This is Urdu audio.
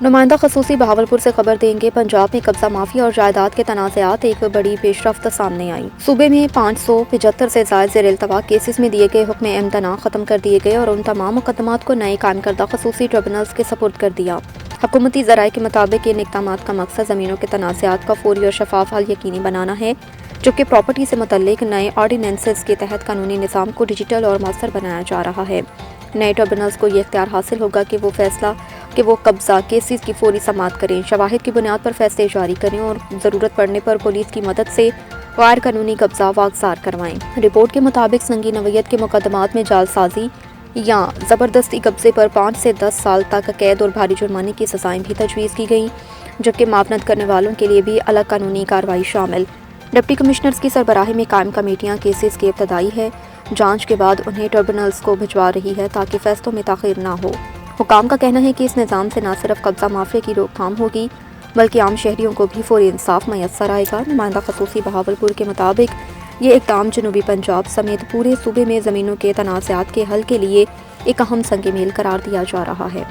نمائندہ خصوصی بہاولپور سے خبر دیں گے، پنجاب میں قبضہ مافیا اور جائیداد کے تنازعات ایک بڑی پیش رفت سامنے آئی۔ صوبے میں 575 سے زائد زیر التواء کیسز میں دیے گئے حکم امتناع ختم کر دیے گئے اور ان تمام مقدمات کو نئے قائم کردہ خصوصی ٹریبونلز کے سپرد کر دیا۔ حکومتی ذرائع کے مطابق ان اقدامات کا مقصد زمینوں کے تنازعات کا فوری اور شفاف حل یقینی بنانا ہے، جبکہ پراپرٹی سے متعلق نئے آرڈیننسز کے تحت قانونی نظام کو ڈیجیٹل اور مؤثر بنایا جا رہا ہے۔ نئے ٹریبونلز کو یہ اختیار حاصل ہوگا کہ وہ قبضہ کیسز کی فوری سماعت کریں، شواہد کی بنیاد پر فیصلے جاری کریں اور ضرورت پڑنے پر پولیس کی مدد سے غیر قانونی قبضہ واگزار کروائیں۔ رپورٹ کے مطابق سنگین نوعیت کے مقدمات میں جعل سازی یا زبردستی قبضے پر 5 سے 10 سال تک قید اور بھاری جرمانے کی سزائیں بھی تجویز کی گئیں، جبکہ معاونت کرنے والوں کے لیے بھی الگ قانونی کارروائی شامل۔ ڈپٹی کمشنرز کی سربراہی میں قائم کمیٹیاں کیسز کی ابتدائی جانچ کے بعد انہیں ٹریبونلز کو بھجوا رہی ہے تاکہ فیصلوں میں تاخیر نہ ہو۔ حکام کا کہنا ہے کہ اس نظام سے نہ صرف قبضہ مافیا کی روک تھام ہوگی بلکہ عام شہریوں کو بھی فوری انصاف میسر آئے گا۔ نمائندہ خصوصی بہاولپور کے مطابق یہ اقدام جنوبی پنجاب سمیت پورے صوبے میں زمینوں کے تنازعات کے حل کے لیے ایک اہم سنگ میل قرار دیا جا رہا ہے۔